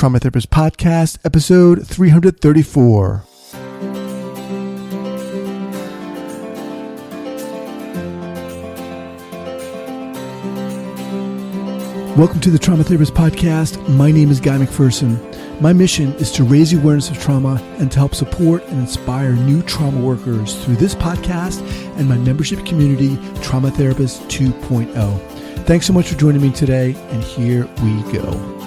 Trauma Therapist Podcast, episode 334. Welcome to the Trauma Therapist Podcast. My name is Guy Macpherson. My mission is to raise the awareness of trauma and to help support and inspire new trauma workers through this podcast and my membership community, Trauma Therapist 2.0. Thanks so much for joining me today, and here we go.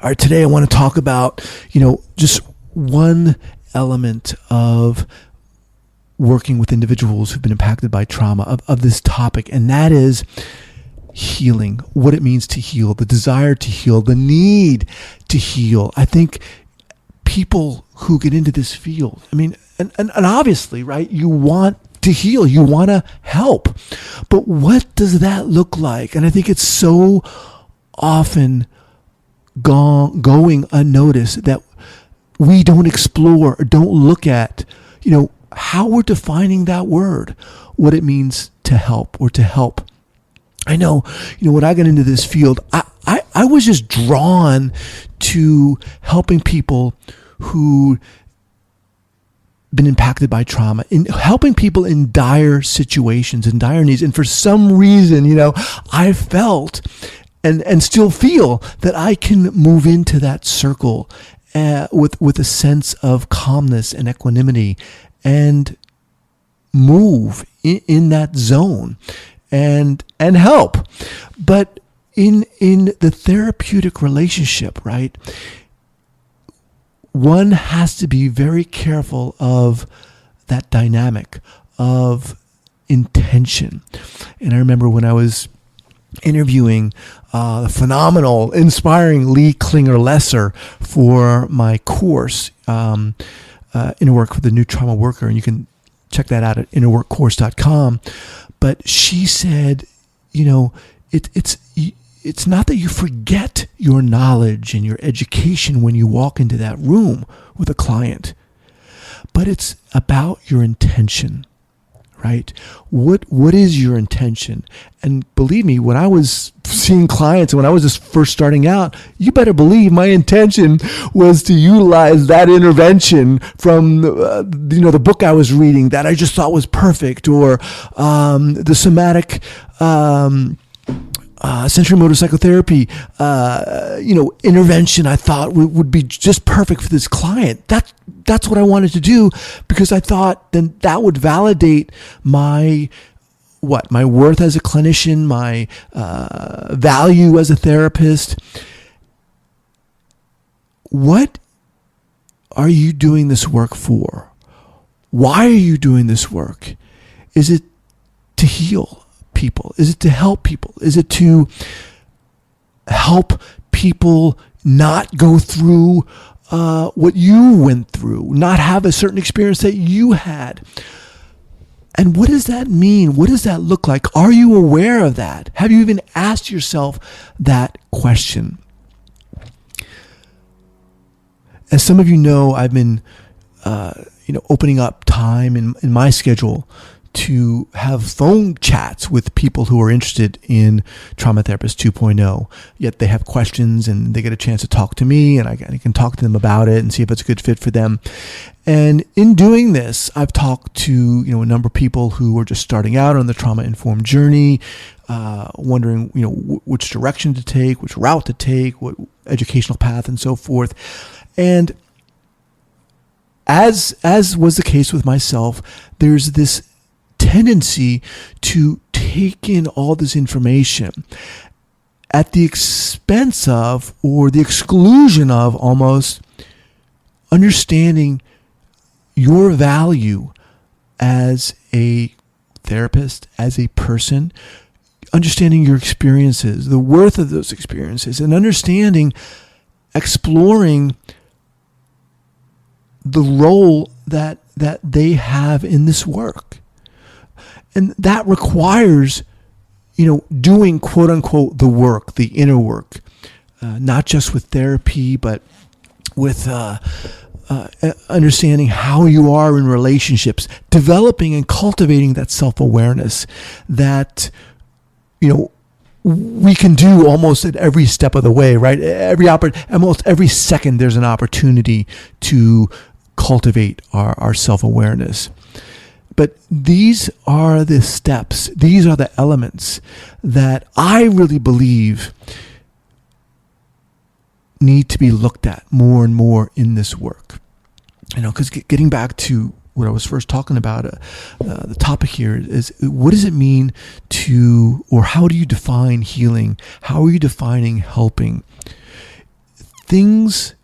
All right, today I want to talk about, just one element of working with individuals who've been impacted by trauma of this topic, and that is healing, what it means to heal, the desire to heal, the need to heal. I think people who get into this field, and obviously, right, you want to heal, you want to help, but what does that look like? And I think it's so often going unnoticed that we don't explore or don't look at, how we're defining that word, what it means to help or to help. I know, when I got into this field, I was just drawn to helping people who been impacted by trauma, in helping people in dire situations, in dire needs. And for some reason, I felt and still feel that I can move into that circle with a sense of calmness and equanimity, and move in that zone and help. But in the therapeutic relationship, right, one has to be very careful of that dynamic of intention. And I remember when I was interviewing the phenomenal, inspiring Lee Klinger-Lesser for my course, Inner Work for the New Trauma Worker, and you can check that out at innerworkcourse.com. But she said, it's not that you forget your knowledge and your education when you walk into that room with a client, but it's about your intention, right? What is your intention? And believe me, when I was seeing clients, when I was just first starting out, you better believe my intention was to utilize that intervention from the book I was reading that I just thought was perfect, or the somatic sensory motor psychotherapy intervention I thought would be just perfect for this client. That's what I wanted to do, because I thought then that would validate my worth as a clinician, my value as a therapist. What are you doing this work for? Why are you doing this work? Is it to heal people? Is it to help people? Is it to help people not go through what you went through, not have a certain experience that you had? And what does that mean? What does that look like? Are you aware of that? Have you even asked yourself that question? As some of you know, I've been, opening up time in my schedule to have phone chats with people who are interested in Trauma Therapist 2.0, yet they have questions and they get a chance to talk to me, and I can talk to them about it and see if it's a good fit for them. And in doing this, I've talked to, a number of people who are just starting out on the trauma-informed journey, wondering, which direction to take, which route to take, what educational path, and so forth. And as was the case with myself, there's this tendency to take in all this information at the expense of, or the exclusion of, almost understanding your value as a therapist, as a person, understanding your experiences, the worth of those experiences, and exploring the role that they have in this work. And that requires, doing quote unquote the work, the inner work, not just with therapy, but with understanding how you are in relationships, developing and cultivating that self-awareness that you know, we can do almost at every step of the way, right? Almost every second, there's an opportunity to cultivate our self-awareness. But these are the steps, these are the elements that I really believe need to be looked at more and more in this work. Because getting back to what I was first talking about, the topic here is, what does it mean to, or how do you define healing? How are you defining helping? Things,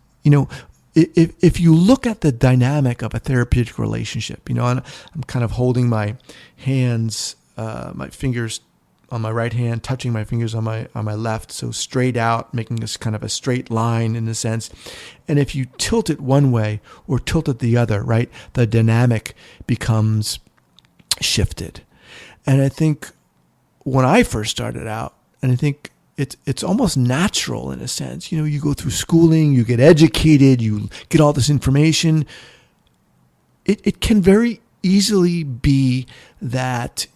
if you look at the dynamic of a therapeutic relationship, and I'm kind of holding my hands, my fingers on my right hand, touching my fingers on my left, so straight out, making this kind of a straight line in a sense. And if you tilt it one way or tilt it the other, right, the dynamic becomes shifted. And I think when I first started out, and I think it's almost natural in a sense, you go through schooling, you get educated, you get all this information. It can very easily be that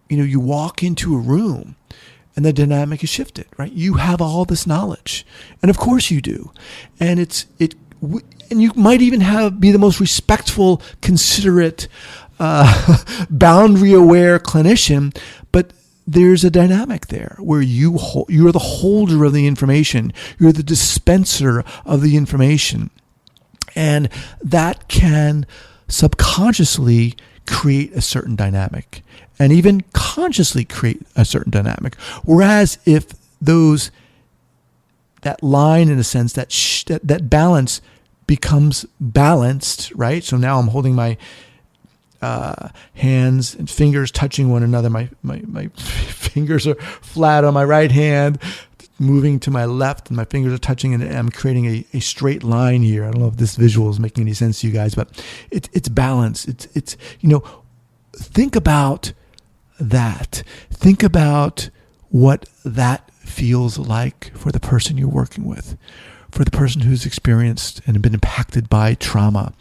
you walk into a room and the dynamic is shifted, right? You have all this knowledge, and of course you do. And and you might even be the most respectful, considerate, boundary-aware clinician, but there's a dynamic there where you're the holder of the information. You're the dispenser of the information. And that can subconsciously create a certain dynamic, and even consciously create a certain dynamic. Whereas if that line, in a sense, that balance becomes balanced, right? So now I'm holding my hands and fingers touching one another. My fingers are flat on my right hand, moving to my left, and my fingers are touching, and I'm creating a straight line here. I don't know if this visual is making any sense to you guys, but it's balanced. It's think about that. Think about what that feels like for the person you're working with, for the person who's experienced and been impacted by trauma.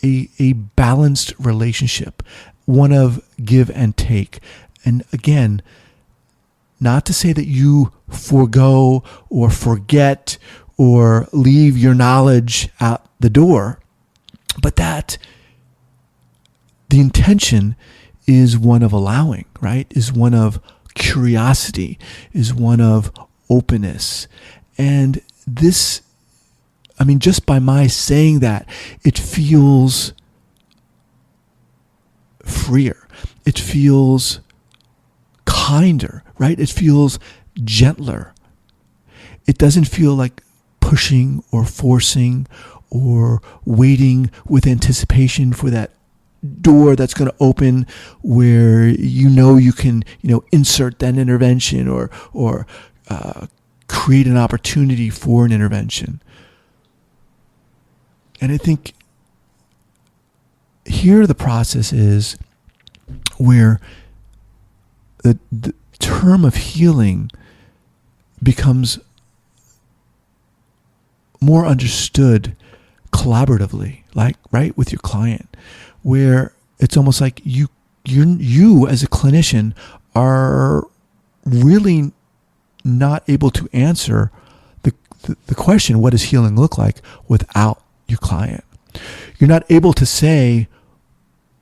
A balanced relationship, one of give and take. And again, not to say that you forego or forget or leave your knowledge out the door, but that the intention is one of allowing, right? Is one of curiosity, is one of openness. And this, just by my saying that, it feels freer. It feels kinder, right? It feels gentler. It doesn't feel like pushing or forcing or waiting with anticipation for that door that's going to open where you can insert that intervention or create an opportunity for an intervention. And I think here the process is where the term of healing becomes more understood collaboratively, like right with your client, where it's almost like you as a clinician are really not able to answer the question, what does healing look like, without your client. You're not able to say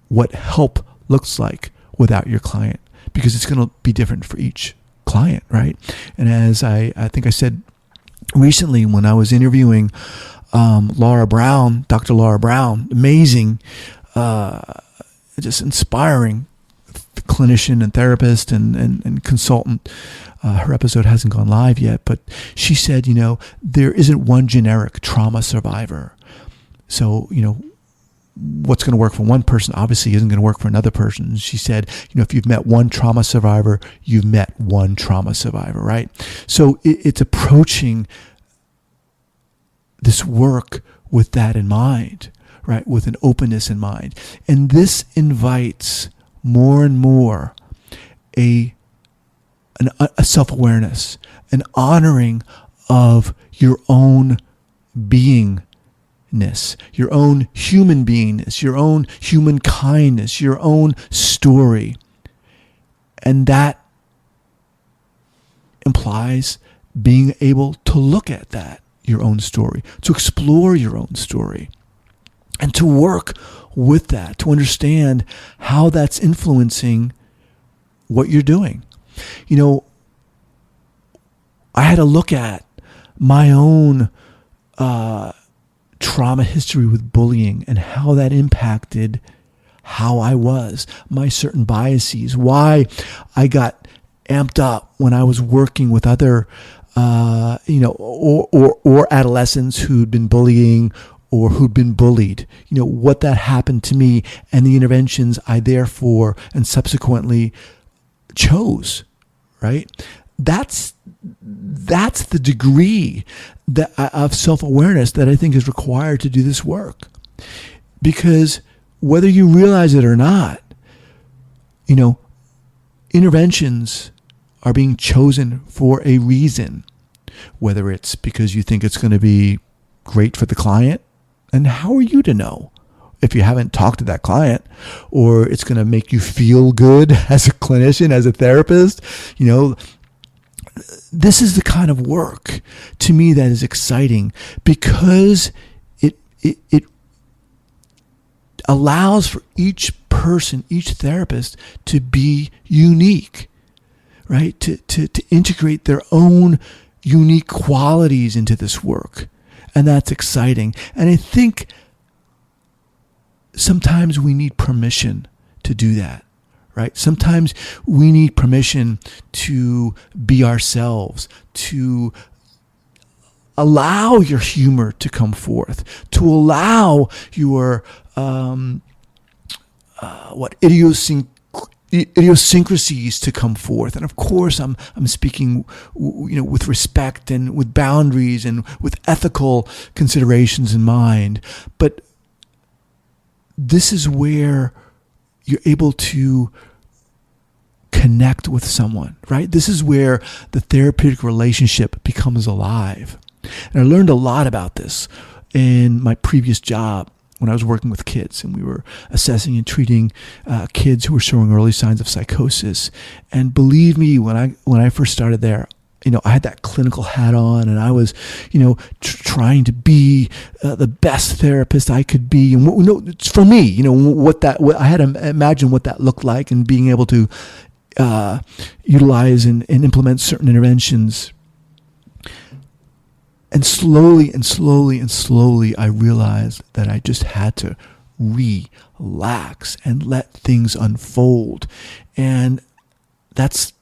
what help looks like without your client, because it's going to be different for each client, right? And as I think I said recently when I was interviewing Laura Brown, Dr. Laura Brown, amazing, just inspiring clinician and therapist and consultant. Her episode hasn't gone live yet, but she said, there isn't one generic trauma survivor. So, what's going to work for one person obviously isn't going to work for another person. She said, if you've met one trauma survivor, you've met one trauma survivor, right? So it's approaching this work with that in mind, right? With an openness in mind. And this invites more and more a self-awareness, an honoring of your own beingness, your own human beingness, your own human kindness, your own story. And that implies being able to look at that, your own story, to explore your own story, and to work with that, to understand how that's influencing what you're doing. I had to look at my own trauma history with bullying and how that impacted how I was, my certain biases, why I got amped up when I was working with other, or adolescents who'd been bullying or who'd been bullied, what that happened to me and the interventions I therefore and subsequently chose, right? That's the degree of self-awareness that I think is required to do this work. Because whether you realize it or not, interventions are being chosen for a reason, whether it's because you think it's going to be great for the client, and how are you to know if you haven't talked to that client, or it's going to make you feel good as a clinician, as a therapist. This is the kind of work to me that is exciting, because it allows for each person, each therapist to be unique, right? To integrate their own unique qualities into this work. And that's exciting. And I think sometimes we need permission to do that, right? Sometimes we need permission to be ourselves, to allow your humor to come forth, to allow your idiosyncrasies to come forth. And of course, I'm speaking, with respect and with boundaries and with ethical considerations in mind. But this is where you're able to connect with someone, right? This is where the therapeutic relationship becomes alive. And I learned a lot about this in my previous job when I was working with kids, and we were assessing and treating kids who were showing early signs of psychosis. And believe me, when I first started there, I had that clinical hat on, and I was, trying to be the best therapist I could be. And for me, what I had to imagine what that looked like, and being able to utilize and implement certain interventions. And slowly, I realized that I just had to relax and let things unfold. And that's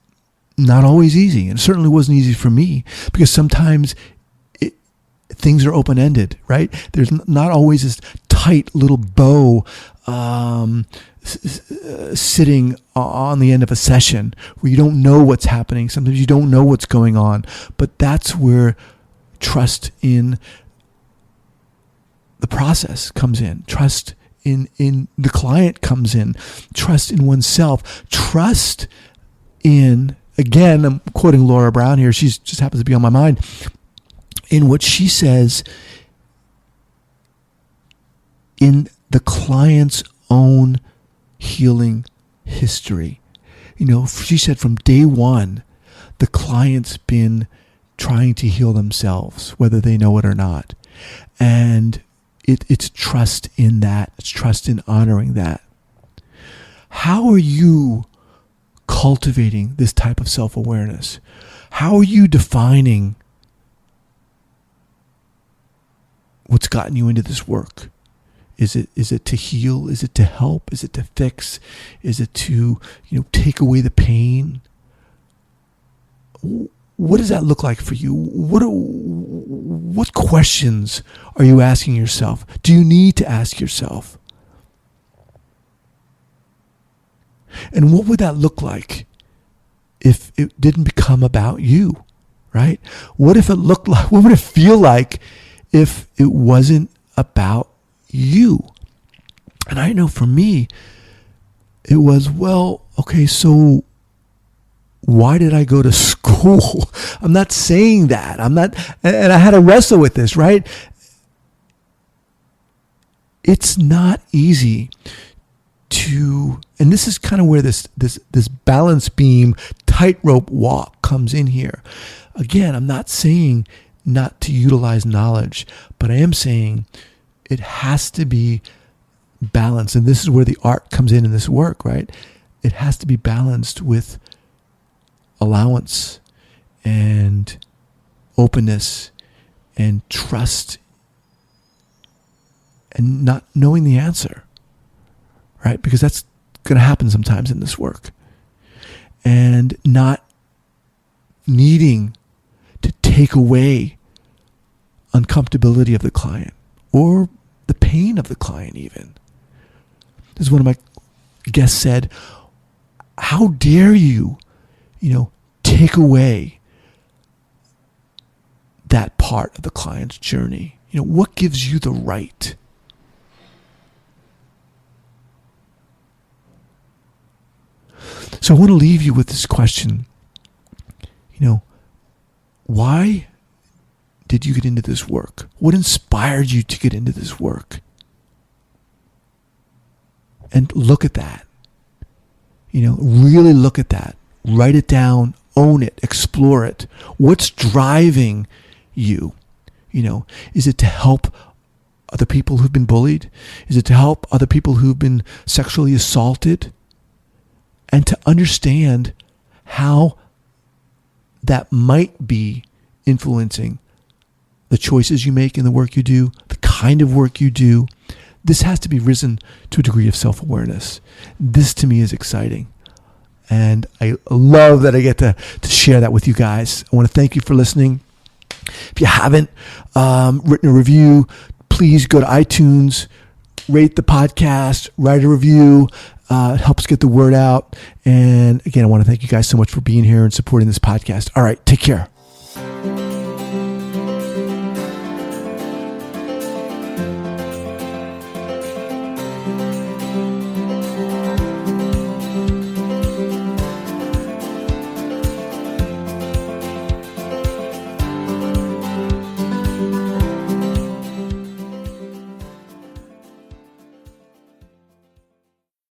not always easy. And it certainly wasn't easy for me, because sometimes things are open-ended, right? There's not always this tight little bow sitting on the end of a session where you don't know what's happening. Sometimes you don't know what's going on. But that's where trust in the process comes in. Trust in the client comes in. Trust in oneself. Trust in, again, I'm quoting Laura Brown here. She just happens to be on my mind. In what she says, in the client's own healing history. She said from day one, the client's been trying to heal themselves, whether they know it or not. And it's trust in that. It's trust in honoring that. How are you cultivating this type of self-awareness? How are you defining what's gotten you into this work? Is it to heal? Is it to help? Is it to fix? Is it to, take away the pain? What does that look like for you? What questions are you asking yourself? Do you need to ask yourself? And what would that look like if it didn't become about you, right? What would it feel like if it wasn't about you? And I know for me, it was, okay, so why did I go to school? I'm not saying that. And I had to wrestle with this, right? It's not easy to, and this is kind of where this balance beam tightrope walk comes in here. Again, I'm not saying not to utilize knowledge, but I am saying it has to be balanced. And this is where the art comes in this work, right? It has to be balanced with allowance and openness and trust and not knowing the answer, right? Because that's going to happen sometimes in this work. And not needing to take away uncomfortability of the client or the pain of the client even. As one of my guests said, how dare you, take away that part of the client's journey? What gives you the right? So I want to leave you with this question. Why did you get into this work? What inspired you to get into this work? And look at that. Really look at that. Write it down, own it, explore it. What's driving you? Is it to help other people who've been bullied? Is it to help other people who've been sexually assaulted? And to understand how that might be influencing the choices you make in the work you do, the kind of work you do. This has to be risen to a degree of self-awareness. This to me is exciting. And I love that I get to share that with you guys. I want to thank you for listening. If you haven't written a review, please go to iTunes, rate the podcast, write a review. It helps get the word out. And again, I want to thank you guys so much for being here and supporting this podcast. All right, take care.